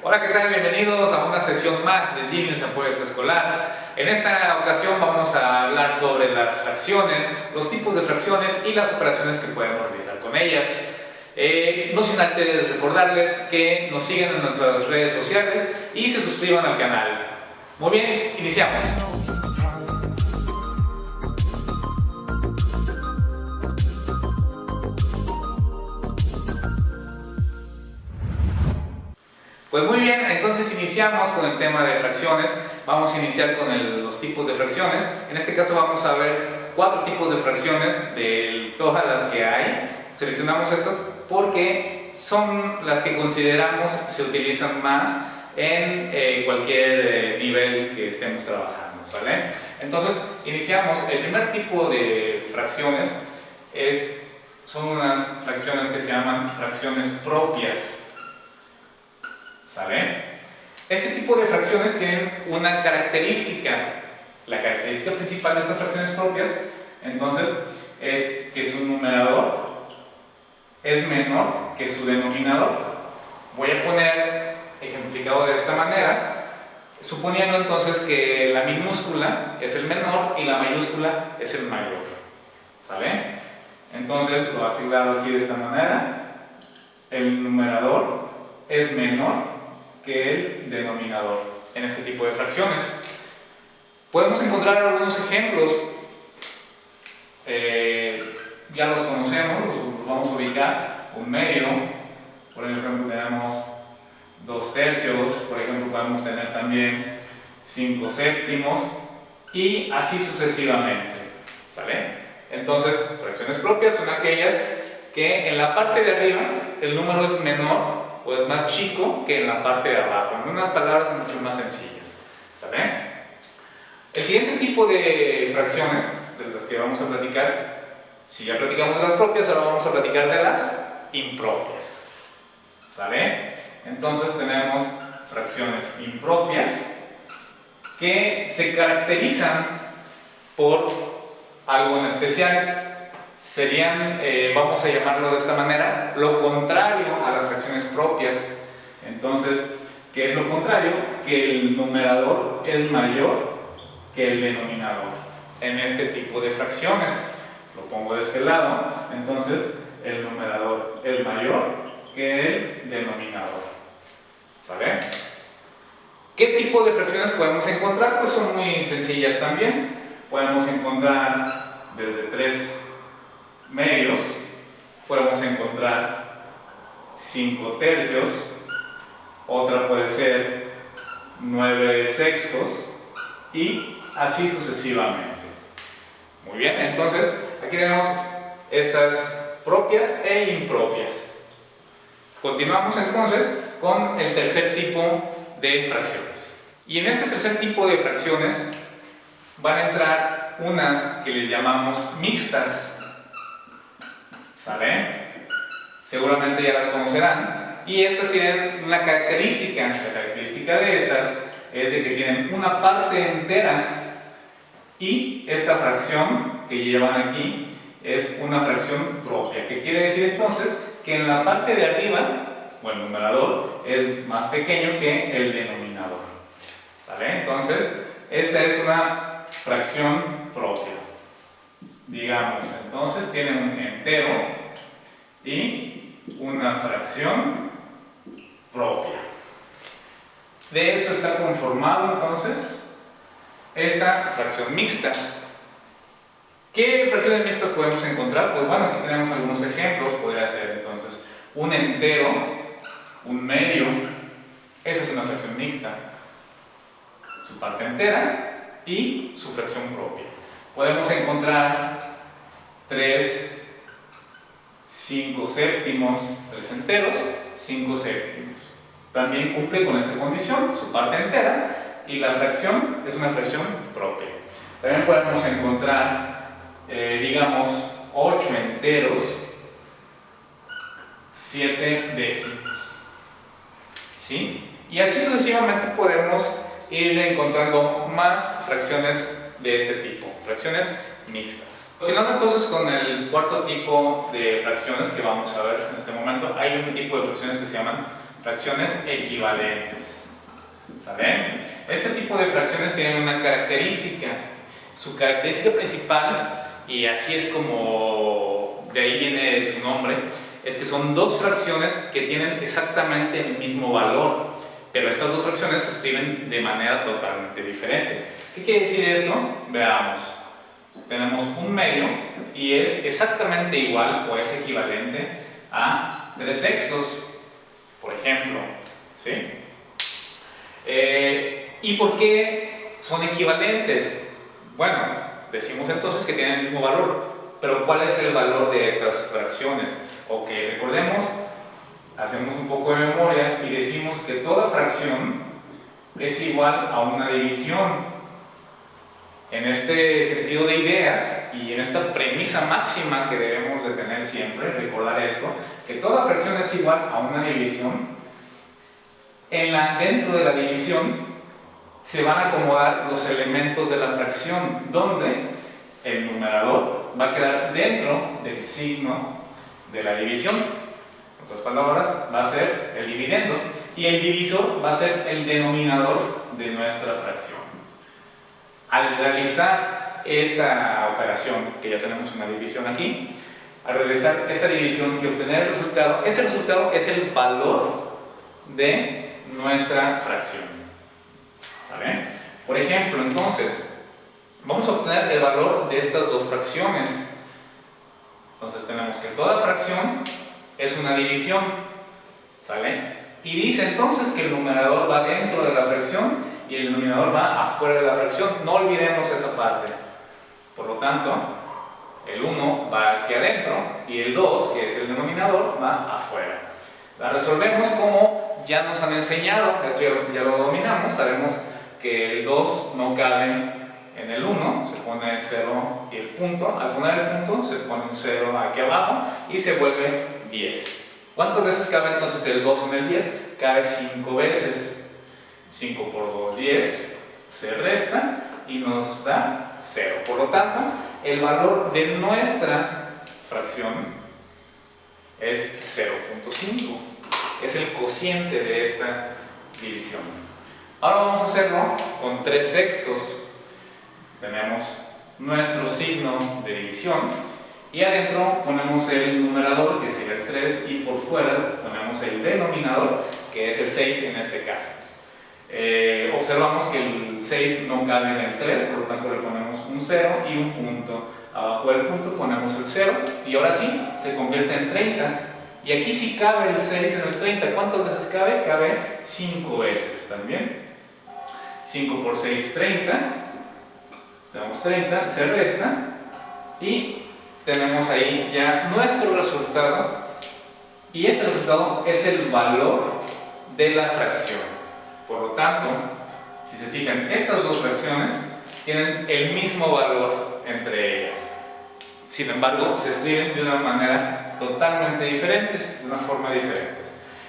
Hola, ¿qué tal? Bienvenidos a una sesión más de Genius Apuesta Escolar. En esta ocasión vamos a hablar sobre las fracciones, los tipos de fracciones y las operaciones que podemos realizar con ellas. No sin antes recordarles que nos sigan en nuestras redes sociales y se suscriban al canal. Muy bien, iniciamos. Pues muy bien, entonces iniciamos con el tema de fracciones. Vamos a iniciar con los tipos de fracciones. En este caso vamos a ver 4 tipos de fracciones de todas las que hay. Seleccionamos estas porque son las que consideramos se utilizan más en cualquier nivel que estemos trabajando, ¿sale? Entonces iniciamos. El primer tipo de fracciones son unas fracciones que se llaman fracciones propias. ¿Sale? Este tipo de fracciones tienen una característica. La característica principal de estas fracciones propias, entonces, es que su numerador es menor que su denominador. Voy a poner ejemplificado de esta manera, suponiendo entonces que la minúscula es el menor y la mayúscula es el mayor. ¿Sale? Entonces, lo aclaro aquí de esta manera. El numerador es menor que el denominador en este tipo de fracciones. Podemos encontrar algunos ejemplos, ya los conocemos, los vamos a ubicar. Un medio, por ejemplo, tenemos 2 tercios, por ejemplo, podemos tener también 5 séptimos y así sucesivamente. ¿Sale? Entonces, fracciones propias son aquellas que en la parte de arriba el número es menor o es más chico que en la parte de abajo, en unas palabras mucho más sencillas. ¿Saben? El siguiente tipo de fracciones de las que vamos a platicar, si ya platicamos de las propias, ahora vamos a platicar de las impropias. ¿Sale? Entonces tenemos fracciones impropias que se caracterizan por algo en especial. Serían, vamos a llamarlo de esta manera, lo contrario a las fracciones propias. Entonces, ¿qué es lo contrario? Que el numerador es mayor que el denominador en este tipo de fracciones. Lo pongo de este lado, entonces el numerador es mayor que el denominador. ¿Sale? ¿Qué tipo de fracciones podemos encontrar? Pues son muy sencillas también. Podemos encontrar desde 3 medios, podemos encontrar 5 tercios, otra puede ser 9 sextos y así sucesivamente. Muy bien, entonces aquí tenemos estas propias e impropias. Continuamos entonces con el tercer tipo de fracciones. Y en este tercer tipo de fracciones van a entrar unas que les llamamos mixtas. ¿Sale? Seguramente ya las conocerán. Y estas tienen una característica. La característica de estas es de que tienen una parte entera y esta fracción que llevan aquí es una fracción propia. ¿Qué quiere decir entonces? Que en la parte de arriba, o el numerador, es más pequeño que el denominador. ¿Sale? Entonces, esta es una fracción propia. Digamos, entonces tiene un entero y una fracción propia. De eso está conformado entonces esta fracción mixta. ¿Qué fracciones mixtas podemos encontrar? Pues bueno, aquí tenemos algunos ejemplos. Podría ser entonces un entero, un medio, esa es una fracción mixta, su parte entera y su fracción propia. Podemos encontrar 3 5 séptimos, 3 enteros, 5 séptimos. También cumple con esta condición, su parte entera, y la fracción es una fracción propia. También podemos encontrar, digamos, 8 enteros, 7 décimos. ¿Sí? Y así sucesivamente podemos ir encontrando más fracciones de este tipo, fracciones mixtas. Continuando entonces con el cuarto tipo de fracciones que vamos a ver en este momento, hay un tipo de fracciones que se llaman fracciones equivalentes. ¿Saben? Este tipo de fracciones tienen una característica. Su característica principal, y así es como de ahí viene su nombre, es que son dos fracciones que tienen exactamente el mismo valor, pero estas dos fracciones se escriben de manera totalmente diferente. ¿Qué quiere decir esto? Veamos. Tenemos un medio y es exactamente igual o es equivalente a 3/6, por ejemplo. ¿Sí? ¿Y por qué son equivalentes? Bueno, decimos entonces que tienen el mismo valor, pero ¿cuál es el valor de estas fracciones? Ok, recordemos, hacemos un poco de memoria y decimos que toda fracción es igual a una división. En este sentido de ideas y en esta premisa máxima que debemos de tener siempre, recordar esto, que toda fracción es igual a una división. Dentro de la división se van a acomodar los elementos de la fracción, donde el numerador va a quedar dentro del signo de la división. En otras palabras, va a ser el dividendo, y el divisor va a ser el denominador de nuestra fracción. Al realizar esta operación, que ya tenemos una división aquí, al realizar esta división y obtener el resultado, ese resultado es el valor de nuestra fracción. ¿Saben? Por ejemplo, entonces, vamos a obtener el valor de estas dos fracciones. Entonces tenemos que toda fracción es una división. ¿Sale? Y dice entonces que el numerador va dentro de la fracción y el denominador va afuera de la fracción. No olvidemos esa parte. Por lo tanto, el 1 va aquí adentro y el 2, que es el denominador, va afuera. La resolvemos como ya nos han enseñado. Esto ya lo dominamos. Sabemos que el 2 no cabe en el 1, se pone 0 y el punto. Al poner el punto se pone un 0 aquí abajo y se vuelve 10. ¿Cuántas veces cabe entonces el 2 en el 10? Cabe 5 veces. 5 por 2, 10, se resta y nos da 0. Por lo tanto, el valor de nuestra fracción es 0.5. Es el cociente de esta división. Ahora vamos a hacerlo con 3/6. Tenemos nuestro signo de división y adentro ponemos el numerador, que sería el 3, y por fuera ponemos el denominador, que es el 6 en este caso. Observamos que el 6 no cabe en el 3, por lo tanto le ponemos un 0 y un punto. Abajo del punto ponemos el 0 y ahora sí se convierte en 30. Y aquí sí cabe el 6 en el 30. ¿Cuántas veces cabe? Cabe 5 veces también. 5 por 6, 30. Tenemos 30, se resta y tenemos ahí ya nuestro resultado. Y este resultado es el valor de la fracción. Por lo tanto, si se fijan, estas dos fracciones tienen el mismo valor entre ellas. Sin embargo, se escriben de una manera totalmente diferente, de una forma diferente.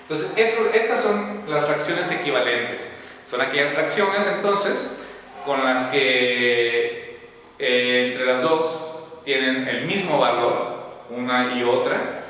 Entonces, estas son las fracciones equivalentes. Son aquellas fracciones, entonces, con las que entre las dos tienen el mismo valor, una y otra,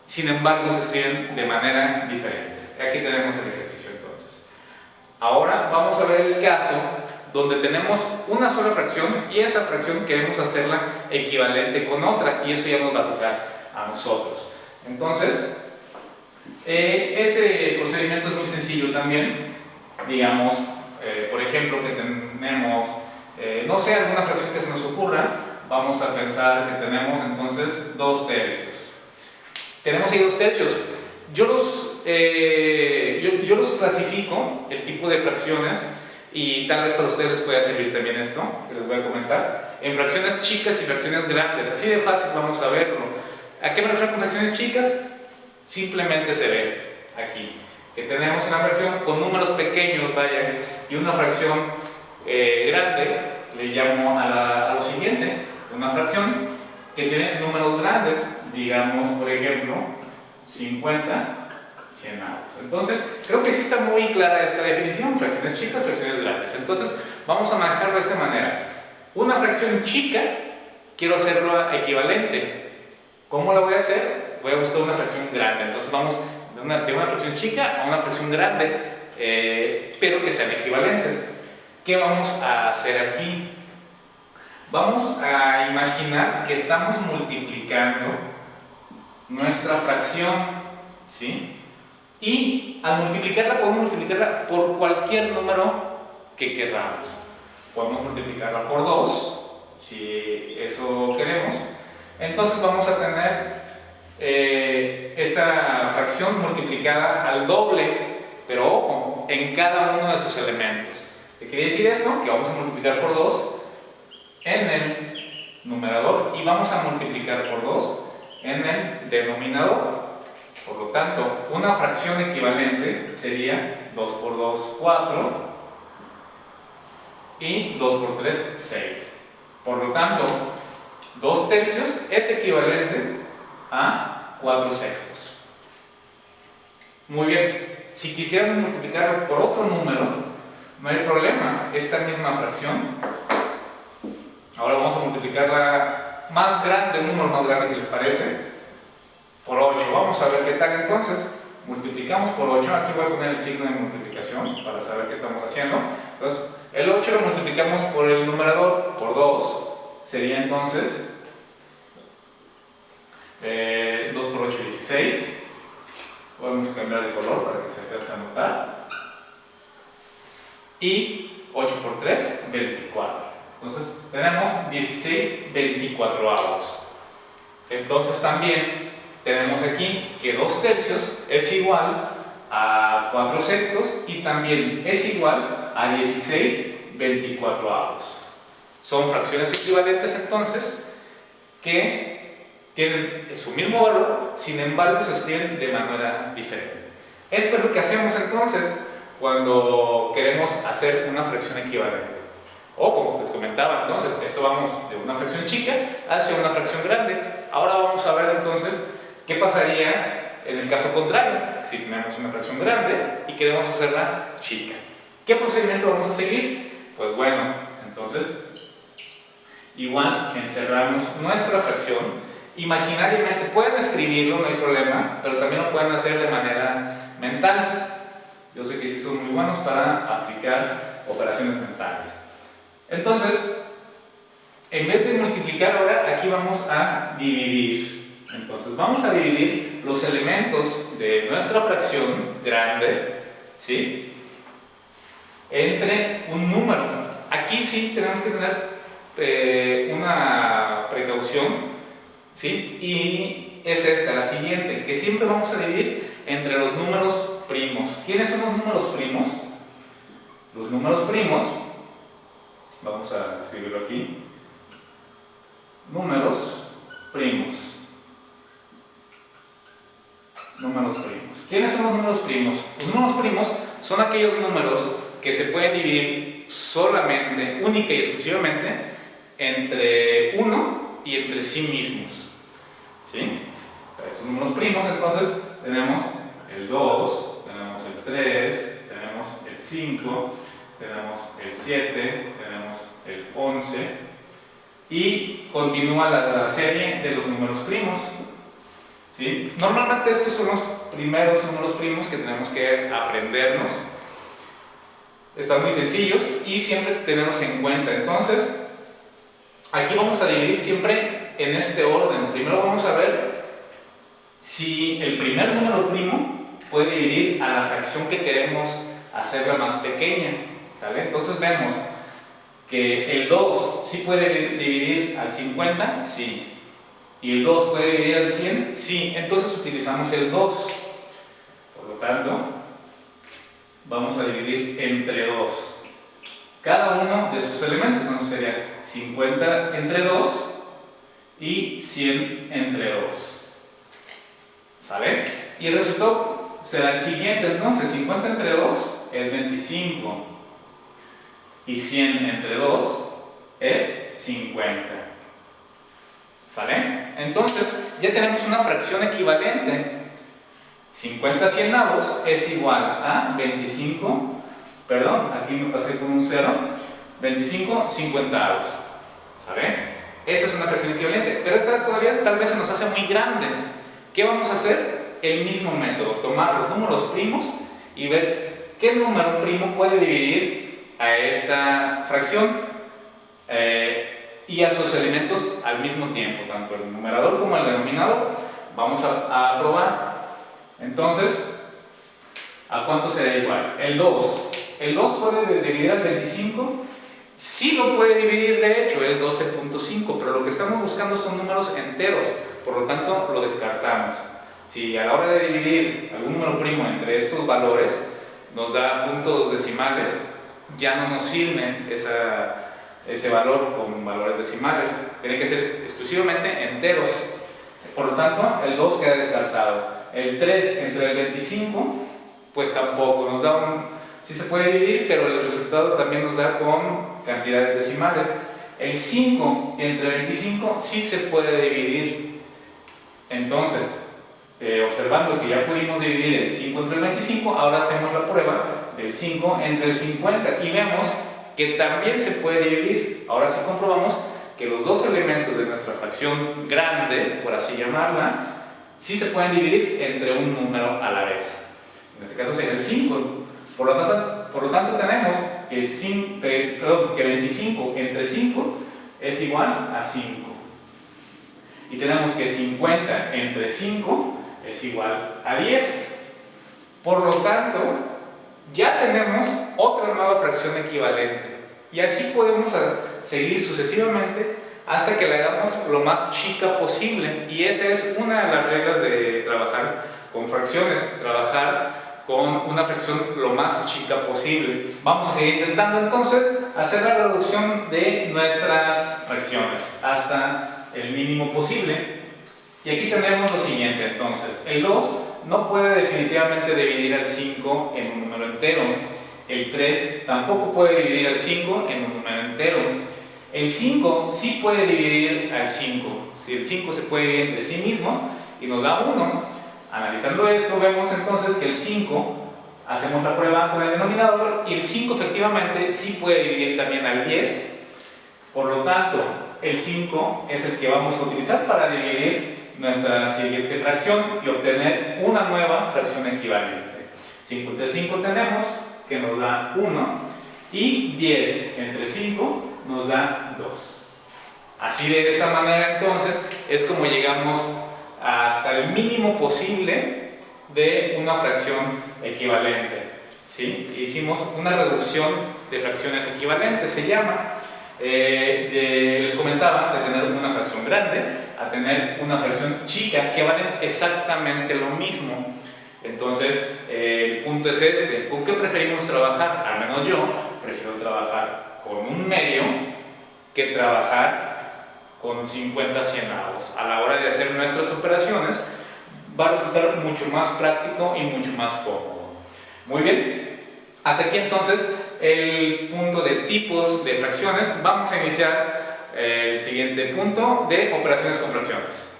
sin embargo, se escriben de manera diferente. Aquí tenemos el ejercicio. Ahora vamos a ver el caso donde tenemos una sola fracción y esa fracción queremos hacerla equivalente con otra, y eso ya nos va a tocar a nosotros. Entonces, este procedimiento es muy sencillo también. Digamos, por ejemplo, que tenemos, no sé, alguna fracción que se nos ocurra. Vamos a pensar que tenemos entonces 2/3. Tenemos ahí 2/3. Yo los clasifico, el tipo de fracciones, y tal vez para ustedes les pueda servir también esto que les voy a comentar, en fracciones chicas y fracciones grandes. Así de fácil vamos a verlo. ¿A qué me refiero con fracciones chicas? Simplemente se ve aquí que tenemos una fracción con números pequeños, vaya, y una fracción grande. Le llamo a lo siguiente, una fracción que tiene números grandes, digamos, por ejemplo, 50 cienavos. Entonces, creo que sí está muy clara esta definición: fracciones chicas, fracciones grandes. Entonces, vamos a manejarlo de esta manera. Una fracción chica, quiero hacerlo equivalente. ¿Cómo la voy a hacer? Voy a buscar una fracción grande. Entonces, vamos de de una fracción chica a una fracción grande, pero que sean equivalentes. ¿Qué vamos a hacer aquí? Vamos a imaginar que estamos multiplicando nuestra fracción, ¿sí? Y al multiplicarla, podemos multiplicarla por cualquier número que queramos. Podemos multiplicarla por 2, si eso queremos. Entonces vamos a tener esta fracción multiplicada al doble, pero ojo, en cada uno de sus elementos. ¿Qué quiere decir esto? Que vamos a multiplicar por 2 en el numerador y vamos a multiplicar por 2 en el denominador. Por lo tanto, una fracción equivalente sería 2 por 2, 4 y 2 por 3, 6. Por lo tanto, 2 tercios es equivalente a 4 sextos. Muy bien, si quisiéramos multiplicarlo por otro número, no hay problema. Esta misma fracción, ahora vamos a multiplicarla más grande, un número más grande que les parece, por 8. Vamos a ver qué tal entonces. Multiplicamos por 8, aquí voy a poner el signo de multiplicación para saber qué estamos haciendo. Entonces, el 8 lo multiplicamos por el numerador, por 2, sería entonces 2 por 8, 16. Podemos cambiar de color para que se alcance a notar. Y 8 por 3, 24. Entonces, tenemos 16 24avos. Entonces, también tenemos aquí que 2 tercios es igual a 4 sextos y también es igual a 16 24avos. Son fracciones equivalentes entonces que tienen su mismo valor, sin embargo se escriben de manera diferente. Esto es lo que hacemos entonces cuando queremos hacer una fracción equivalente. Ojo, les comentaba entonces, esto vamos de una fracción chica hacia una fracción grande. Ahora vamos a ver entonces qué pasaría en el caso contrario, si tenemos una fracción grande y queremos hacerla chica. ¿Qué procedimiento vamos a seguir? Pues bueno, entonces igual encerramos nuestra fracción. Imaginariamente pueden escribirlo, no hay problema, pero también lo pueden hacer de manera mental. Yo sé que sí son muy buenos para aplicar operaciones mentales. Entonces, en vez de multiplicar ahora, aquí vamos a dividir. Entonces, vamos a dividir los elementos de nuestra fracción grande, ¿sí?, entre un número. Aquí sí tenemos que tener una precaución, ¿sí? Y es esta, la siguiente, que siempre vamos a dividir entre los números primos. ¿Quiénes son los números primos? Los números primos, vamos a escribirlo aquí, números primos. Números primos. ¿Quiénes son los números primos? Los números primos son aquellos números que se pueden dividir solamente, única y exclusivamente, entre 1 y entre sí mismos, ¿sí? Estos números primos, entonces, tenemos el 2, tenemos el 3, tenemos el 5, tenemos el 7, tenemos el 11, y continúa la serie de los números primos, ¿sí? Normalmente estos son los primeros números primos que tenemos que aprendernos. Están muy sencillos y siempre tenemos en cuenta. Entonces, aquí vamos a dividir siempre en este orden. Primero vamos a ver si el primer número primo puede dividir a la fracción que queremos hacerla más pequeña, ¿sale? Entonces vemos que el 2 sí puede dividir al 50, sí. ¿Y el 2 puede dividir al 100? Sí. Entonces utilizamos el 2. Por lo tanto, vamos a dividir entre 2 cada uno de sus elementos. Entonces sería 50 entre 2 y 100 entre 2. ¿Sale? Y el resultado será el siguiente. Entonces 50 entre 2 es 25 y 100 entre 2 es 50. ¿Sale? Entonces ya tenemos una fracción equivalente. 50 cienavos es igual a 25, perdón, aquí me pasé con un 0, 25 cincuentavos. ¿Sale? Esa es una fracción equivalente, pero esta todavía tal vez se nos hace muy grande. ¿Qué vamos a hacer? el mismo método, tomar los números primos y ver qué número primo puede dividir a esta fracción y a sus elementos al mismo tiempo, tanto el numerador como el denominador. Vamos a probar. Entonces, ¿a cuánto será igual? El 2. ¿El 2 puede dividir al 25? Sí lo puede dividir, de hecho, es 12.5, pero lo que estamos buscando son números enteros, por lo tanto lo descartamos. Si a la hora de dividir algún número primo entre estos valores nos da puntos decimales, ya no nos sirve ese valor con valores decimales, tiene que ser exclusivamente enteros. Por lo tanto, el 2 queda descartado. El 3 entre el 25, pues tampoco, nos da sí se puede dividir, pero el resultado también nos da con cantidades decimales. El 5 entre 25 sí se puede dividir. Entonces, observando que ya pudimos dividir el 5 entre el 25, ahora hacemos la prueba del 5 entre el 50 y vemos que también se puede dividir. Ahora sí comprobamos que los dos elementos de nuestra fracción grande, por así llamarla, sí se pueden dividir entre un número a la vez. En este caso sería el 5. Por lo tanto tenemos que 25 entre 5 es igual a 5. Y tenemos que 50 entre 5 es igual a 10. Por lo tanto, ya tenemos otra nueva fracción equivalente. Y así podemos seguir sucesivamente hasta que la hagamos lo más chica posible. Y esa es una de las reglas de trabajar con fracciones, trabajar con una fracción lo más chica posible. Vamos a seguir intentando entonces hacer la reducción de nuestras fracciones hasta el mínimo posible. Y aquí tenemos lo siguiente entonces. El 2 no puede definitivamente dividir al 5 en un número entero. El 3 tampoco puede dividir al 5 en un número entero. El 5 sí puede dividir al 5. Si el 5 se puede dividir entre sí mismo y nos da 1. Analizando esto, vemos entonces que el 5, hacemos la prueba con el denominador, y el 5 efectivamente sí puede dividir también al 10. Por lo tanto, el 5 es el que vamos a utilizar para dividir nuestra siguiente fracción y obtener una nueva fracción equivalente. 5 entre 5 tenemos que nos da 1 y 10 entre 5 nos da 2. Así, de esta manera entonces es como llegamos hasta el mínimo posible de una fracción equivalente. ¿Sí? Hicimos una reducción de fracciones equivalentes, se llama. Les comentaba de tener una fracción grande a tener una fracción chica que valen exactamente lo mismo. Entonces, el punto es este: ¿con qué preferimos trabajar? Al menos yo prefiero trabajar con un medio que trabajar con 50 cienavos. A la hora de hacer nuestras operaciones va a resultar mucho más práctico y mucho más cómodo. Muy bien, hasta aquí entonces el punto de tipos de fracciones. Vamos a iniciar el siguiente punto de operaciones con fracciones.